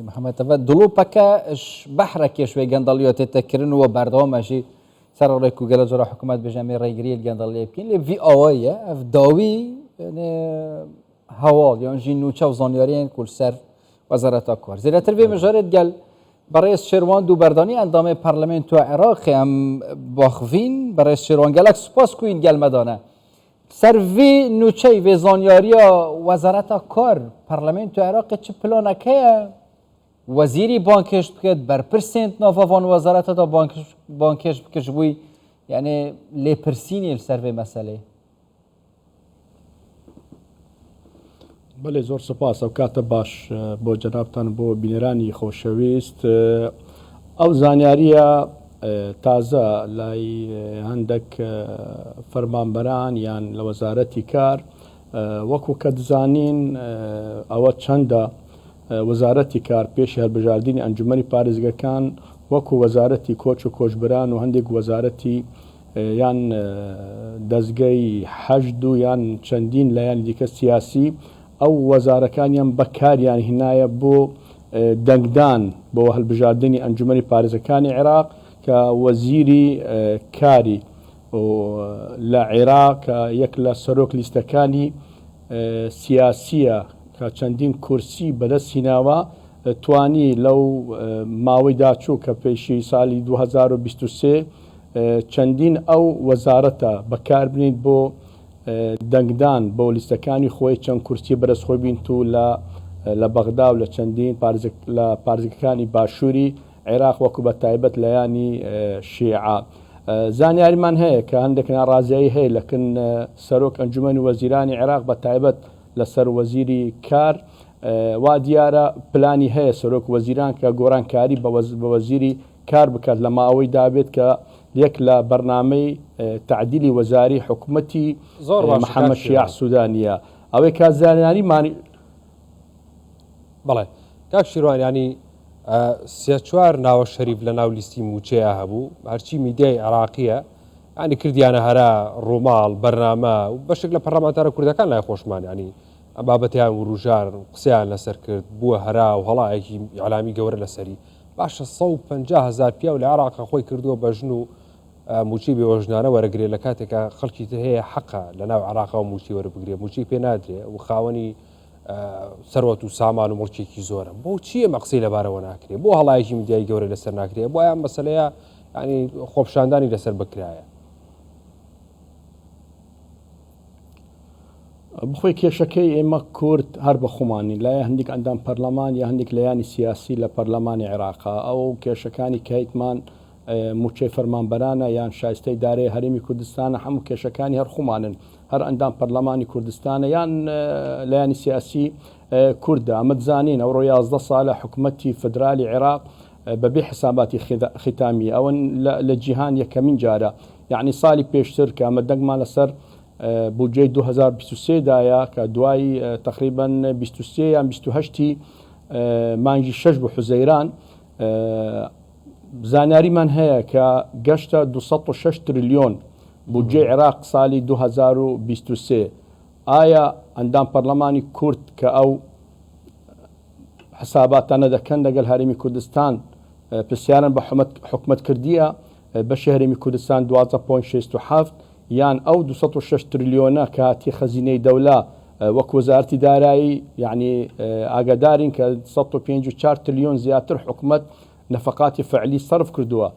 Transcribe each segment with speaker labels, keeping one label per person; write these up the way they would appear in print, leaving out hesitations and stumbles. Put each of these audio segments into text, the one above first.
Speaker 1: محمد تفاد دلو بكاش بحرك شوي قندليو تتكرن وبردوم ماشي سر ريكو قال جرا حكومات بجامع ريغري القندليه بكين لي في اويا اف داوي يعني هوال يعني جينو تشاو زانيارين كل سر وزاره اكور زي تربيه مجرد قال برئيس شيروان دو برداني اندام برلمانتو عراق ام باخفين برئيس شيروان قالك سپاس کوین قال مدانه سروی نوچه و زانیاریا وزارت کار پارلمانت عراق چه پلانکه وزیری بانکش بکد بر پرسنت نافوان وزارت دا بانکش بکش بوی یعنی لی پرسینی سروی مسئله
Speaker 2: بله زور سپاس او کاته باش بو جنابتان بو بینرانی خوشویست او زانیاریا تازه لای هندک فرمانبران یان لوزارتی کار وەکو کە دزانین ئەوە چەندە وەزارەتی کار پێش هەڵبژاردننی ئەنجومەنی پارێزگەکان وەکو وەزارەتی کۆچ و کۆچبران و هەندێک وەزارەتی یان دەستگای حەشد و یان چەندین لایەن دیکە سیاسی ئەو وەزارەکانیان بەکاریان هینایە بۆ دەنگدان بۆ هەڵبژاردننی ئەنجومەنی پارێزەکانی عێراق کە وەزیری کاری لە عێراق یەک لە سەرۆک لیستەکانی سیاسیە کە چەندین کورسی بەدەستی ناوە توانی لەو ماوەی داچوو کە پێشی ساڵی 2023 چەندین ئەو وەزارەتە بەکاربنیت بۆ دەنگدان بۆ لیستەکانی خۆی چەند کورسی بەدەستخۆی بین و لە بەغدا و لە چەندین لە پارێزەکانی باشووری عێراق وەکو بە تایبەت لەیانی شیعە زانیاریمان هەیە کە هەندێک ناڕازایی هەیە لەکن سەرۆک ئەنجومەنی وەزیرانی عێراق بە تایبەت لەسەر وەزیری کار وا دیارە پلانی هەیە سەرۆک وەزیران کە گۆڕانکاری بە وەزیری کار بکات لە ماوەی دابێت کە یەک لە بەرنامەی تعدیلی وەزاری حکوومەتی محەممەد شیاع سوودانیە ئەوەی کا زانیاریمانی
Speaker 3: بەڵێ کاک شیروان ینی سێ چوار ناوە شەریف لە ناو لیستی موچەیە هەبوو هەرچی میدیای عراقیە ینی کردیانە هەرا ڕۆماڵ بەرنامە و بەشێک لە پەرلەمانتارە کوردەکان لای خۆشمان ینی ئەم بابەتیان و ڕوژار قسەیان لەسەر کرد بووە هەرا و هەڵایەکی علامی گەورە لەسەری باشە 150,000 پیا و لە عراقا خۆی کردووە بەژن و موچی بێوەژنانە وەرەگرێ لە کاتێکە خەڵکی تر هەیە حەقا لە ناو عراقا و موچی وەرەبگرێ موچی پێ نادرێ و خاوەنی سەروەت و سامان و مڵکێکی زۆرە بۆ چییە مەقسەی لەبارەوە ناکرێ بۆ هەڵایەکی میدیای گەورە لەسەر ناکرێ بۆ یان مەسەلەیە ینی خۆپشاندانی لەسەر بکرایە
Speaker 2: بخۆی کێشەکەی ئێمە کورد هەر بە خۆمانی لایە هەندێک ئەندام پەرلەمان یا هەندێک لایانی سیاسی لە پەرلەمانی عێراقا ئەو کێشەکانی کەیتمان موچەی فەرمانبەرانە یان شایستەی دارەی هەرێمی کوردستانە هەموو کێشەکانی هەر خۆمانن هەر ئەندام پەرلەمانی کوردستانە یان لایانی سیاسی کووردە ئەمە دزانین ئەوڕۆ 11 ساڵە حکوومەتی فدرالی عێراق بەبێ حساباتی ختامی ئەوە لە جیهان یەکەمین جارە یعنی ساڵی پێشتر کە ئەمە دەنگمان لەسەر بودجەی 2023 دایە کە دوای تقریبا 23 یان 28 مانگی 6 بۆ حوزەیران زانیاریمان هەیە کە گەشتە 206 تریلیۆن بودجەی عێراق ساڵی 2023 ئایا ئەندام پەرلەمانی کورد کە ئەو حساباتانە دەکەن لەگەڵ هەرێمی کوردستان پرسیارن بە حکومەت کردیە بەشی هەرێمی کوردستان 12.67 یان ئەو 206 تریلیۆنە کە هاتی خەزینەی دەولا وەک وەزارەتی دارایی یعنی ئاگادارین کە 154 تریلیۆن زیاتر حکومەت نەفقاتی فعلی سەرف کردووە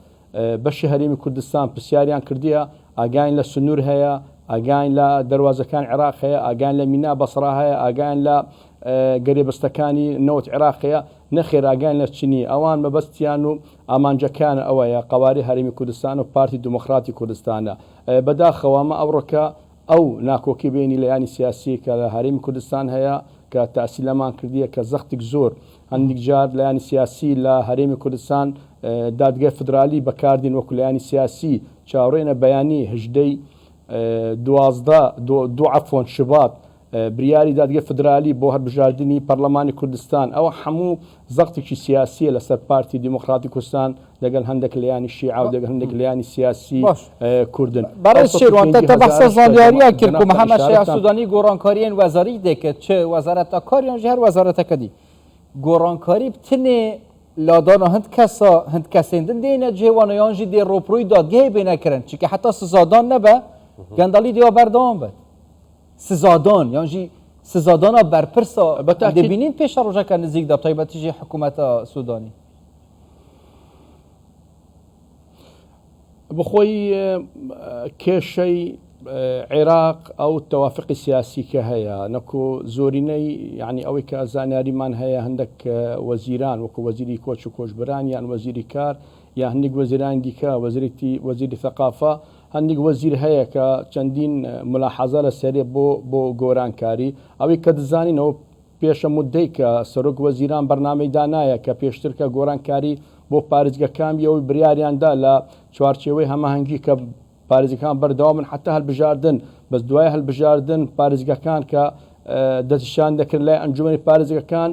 Speaker 2: بەشی هەرێمی کوردستان پرسیاریان کردیە ئاگاین لە سنوور هەیە ئاگاین لە دەواازەکان عێراق هەیە ئاگاین لە مینا بەسڕا هەیە ئاگاین لە گەرێبەستەکانی نەوت عێراقەیە نەخێر ئاگاین لە چینی ئەوان مەبەستیان و ئامانجەکانە ئەوەیە قەواری هەرێمی کوردستان و پارتی دموکراتی کوردستانە بەداخەوامە ئەوڕۆکە ئەو ناکۆکی بینی لە ینی سیاسی کە لە هەرێمی کوردستان هەیە کە تاسی لەمان کردیە کە زەختێک زۆر هەندێک جار لە ینی سیاسی لە هەرێمی کوردستان دادگای فدرالی بەکاردین وەکو لە ینی سیاسی چاوەڕێنە بەیانی هژدەی 12 عەفوەن شباط بریاری دادگای فدرالی بۆ هەڵبژاردننی پەرلەمانی کوردستان ئەوە هەموو زەختێکی سیاسیە لەسەر پارتی دیموکراتی کوردستان لەگەڵ هەندێک لایانی شیعە و لەگەڵ هەندێک لایانی سیاسی کوردن
Speaker 1: بەڕێز شێروان تە بەحسە زانیاریان کرد و محەممەد شیاع سوودانی گۆڕانکاریان وەزاری دەکەت چه وەزارەتە کاریان ژە هەر وەزارەتەکە دی گۆڕانکاری بتنێ لادانا هەند کەسێندن دێنە جێوانەیانژی دێ ڕۆپڕووی دادگەهێ بێنەکردن چیکە حتا سزادان نەبە گەندەڵی دێوە بەردەوام بێت سزادان یانژی سزادانا بەرپرسا دەبینین پێشە ڕۆژەکە نزیکدا تایبەتیژی حکوومەتە سوودانی
Speaker 2: بخۆی کێشەی عێراق ئەو تەوافقی سیاسی کە هەیە نەکو زۆرینەی یعنی ئەوەی کە زانیاریمان هەیە هەندێک وەزیران وەکو وەزیری کۆچ و کۆچبران یان وەزیری کار یا هەندێک وەزیران دیکە وەزیری ثەقافە هەندێک وەزیر هەیە کە چەندین ملاحەزە لە سەرێ بۆ گۆرانکاری ئەوەی کە دەزانینەوە پێشە مودەی کە سەرۆک وەزیران بەرنامەی دانایە کە پێشتر کە گۆرانکاری بۆ پارێزگەکان ئەوەی بریاریاندا لە چوارچێوەی هەماهەنگی کە پارێزەکان بەردەوا من حتا هەڵبژاردن بەس دوای هەڵبژاردن پارێزگەکان کە دەستشان دەکرد لای ئەنجومەنی پارێزگەکان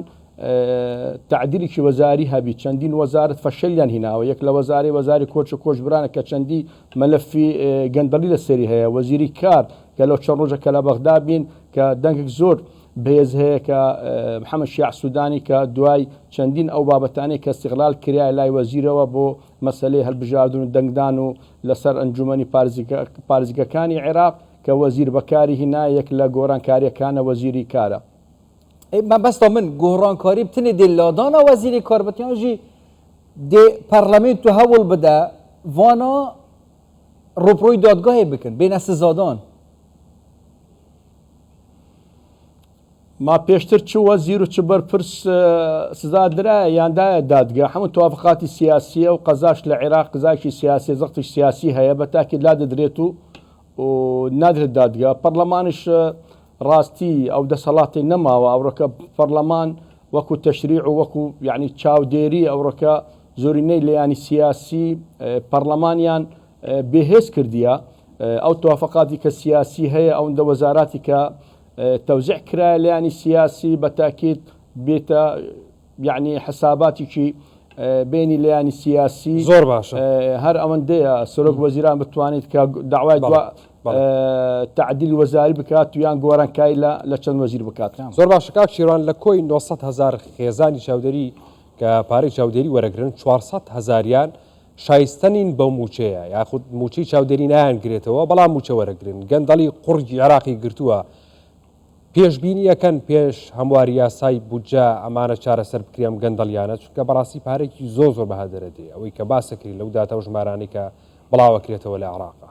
Speaker 2: تعدیلێکی وەزاری هەبی چەندین وەزارت فەشەلیان هیناوە یەک لە وەزاری کۆچ و کۆچبرانە کە چەندی مەلەفی گەندەڵی لەسەری هەیە وەزیری کار کە لەو چەند ڕۆژە کە لە بەغدا بین کە دەنگێک زۆر بەهێز هەیە کە محەممەد شیع سوودانی کە دوای چەندین ئەو بابەتانەی کە استیغلال کریای لای وەزیرەوە بۆ مەسلەی هەڵبژاردن و دەنگدان و لەسەر ئەنجومەنی پارێزگەکانی عێراق کە وەزیر بەکاری هینا یەک لە گۆڕانکاریەکانە وەزیری کارە
Speaker 1: بەستا من گۆڕانکاری بتنێ دێ لادانە وەزیری کاربەتیانژی دێ پەرلەمنت و هەوڵ بدە وانا ڕۆپڕۆی دادگاهێ بکەن بێنە سزادان
Speaker 2: ما پێشتر چ وەزیر و چ بەرپرس سزا درایە یاندایە دادگا هەموو توافقاتی سیاسیە و قەزاش لە عێراق قزایکی سیاسی زەختش سیاسی هەیە بە تاکید لا دەدرێت و نادرێت دادگا پەرلەمانش ڕاستی ئەو دەسەڵاتی نەماوە ئەوڕەکە پەرلەمان وەکو تەشریع و وەکو یعنی چاودێری ئەوڕەکە زۆرینەی لەیانی سیاسی پەرلەمانیان بێهێز کردیە ئەو توافقاتی کە سیاسی هەیە ئەوەندە وەزاراتی کە توزیع کرایە لەیانی سیاسی بە تاکید بێتە یعنی حساباتێکی بینی لەیانی سیاسی
Speaker 3: زۆر باشە
Speaker 2: هەر ئەوەندەیە سەرۆک وەزیران بتوانێت کە داوای تعدیل وەزاری بکات و یان گۆڕانکاری لە چەند وەزیر بکات
Speaker 3: زۆر باشە کاک شیروان لە کۆی 900,000 خێزانی چاودێری کە پارەی چاودێری وەرەگرن 400,000یان شایستەنین بەو موچەیە یاخود موچەی چاودێری نایانگرێتەوە بەڵام موچە وەرەگرن گەندەڵی قوڕی عێراقی گرتووە پێشبینیەکەن پێش هەمواری یاسای بودجە ئەمانە چارەسەر بکرێم گەندەڵیانە چونکە بەڕاستی پارێکی زۆر بەهادەرەدێ ئەوەی کە باسەکری لەو داتە و ژمارانی کە بڵاوەکرێتەوە لە عێراقا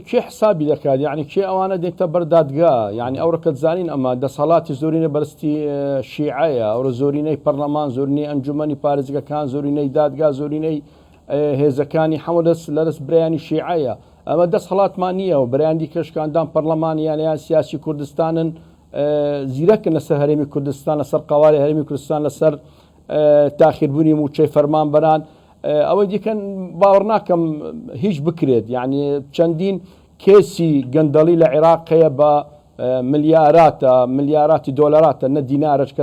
Speaker 2: کێ حسابی دەکات یعنی کێ ئەوانە دێتە بەردادگا یعنی ئەوڕەکە زانین ئەمە دەسەڵاتی زۆرینە بەرزتی شیعەیە ئەوڕە زۆرینەی پەرلەمان زۆرینەی ئەنجومەنی پارێزگەکان زۆرینەی دادگا زۆرینەی هێزەکانی هەموو دەست لەرس برایانی شیعەیە ئەمە دەسەڵاتمان نییە و بەرایاندی کەشکاندان پەرلەمانیانیان سیاسی کوردستانن زیرەکن لەسەر هەرێمی کوردستان لەسەر قەواری هەرێمی کوردستان لەسەر تاخیربوونی موچەی فەرمانبەران ئەوەی دیکەن باوەڕ ناکەم هیچ بکرێت یعنی چەندین کێسی گەندەڵی لە عێراق هەیە بە ملیاراتی دۆلاراتە نە دینارش کە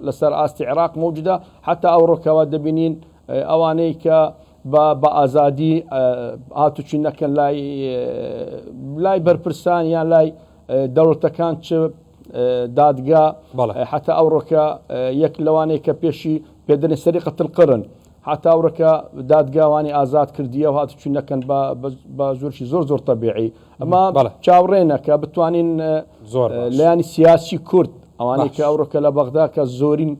Speaker 2: لەسەر ئاستی عێراق موجودە حتا ئەو ڕۆکەوە دەبینین ئەوانەی کە بە ئازادی هاتوچی نەکەن لای بەرپرسان یان لای دەوڵەتەکان چ دادگا حتا ئەو ڕۆکە یەک لەوانەیە کە پێشی پێدەنێ سەریقەت القرن حتا ئەوڕەکە دادگاوانی ئازاد کردیە و هاتوچی نەکەن بە زۆرشی زۆر تەبیعی ئەمە چاوڕێنە کە بتوانین لایانی سیاسی کورد ئەوانەی کە ئەوڕەکە لە بەغدا کە زۆرین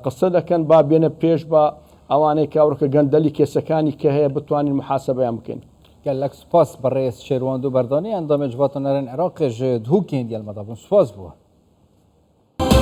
Speaker 2: قسە دەکەن با بێنە پێش بە ئەوانەی کە ئەوڕەکە گەندەلی کێسەکانی کە هەیە بتوانین محاسبەیان بکەین
Speaker 1: گەلک سپاس بەڕێز شێروان و بەردانی ئەندامێ جواتە نەرێن عێراقێژ دووکێن دیالمەدا بوون سپاس بووە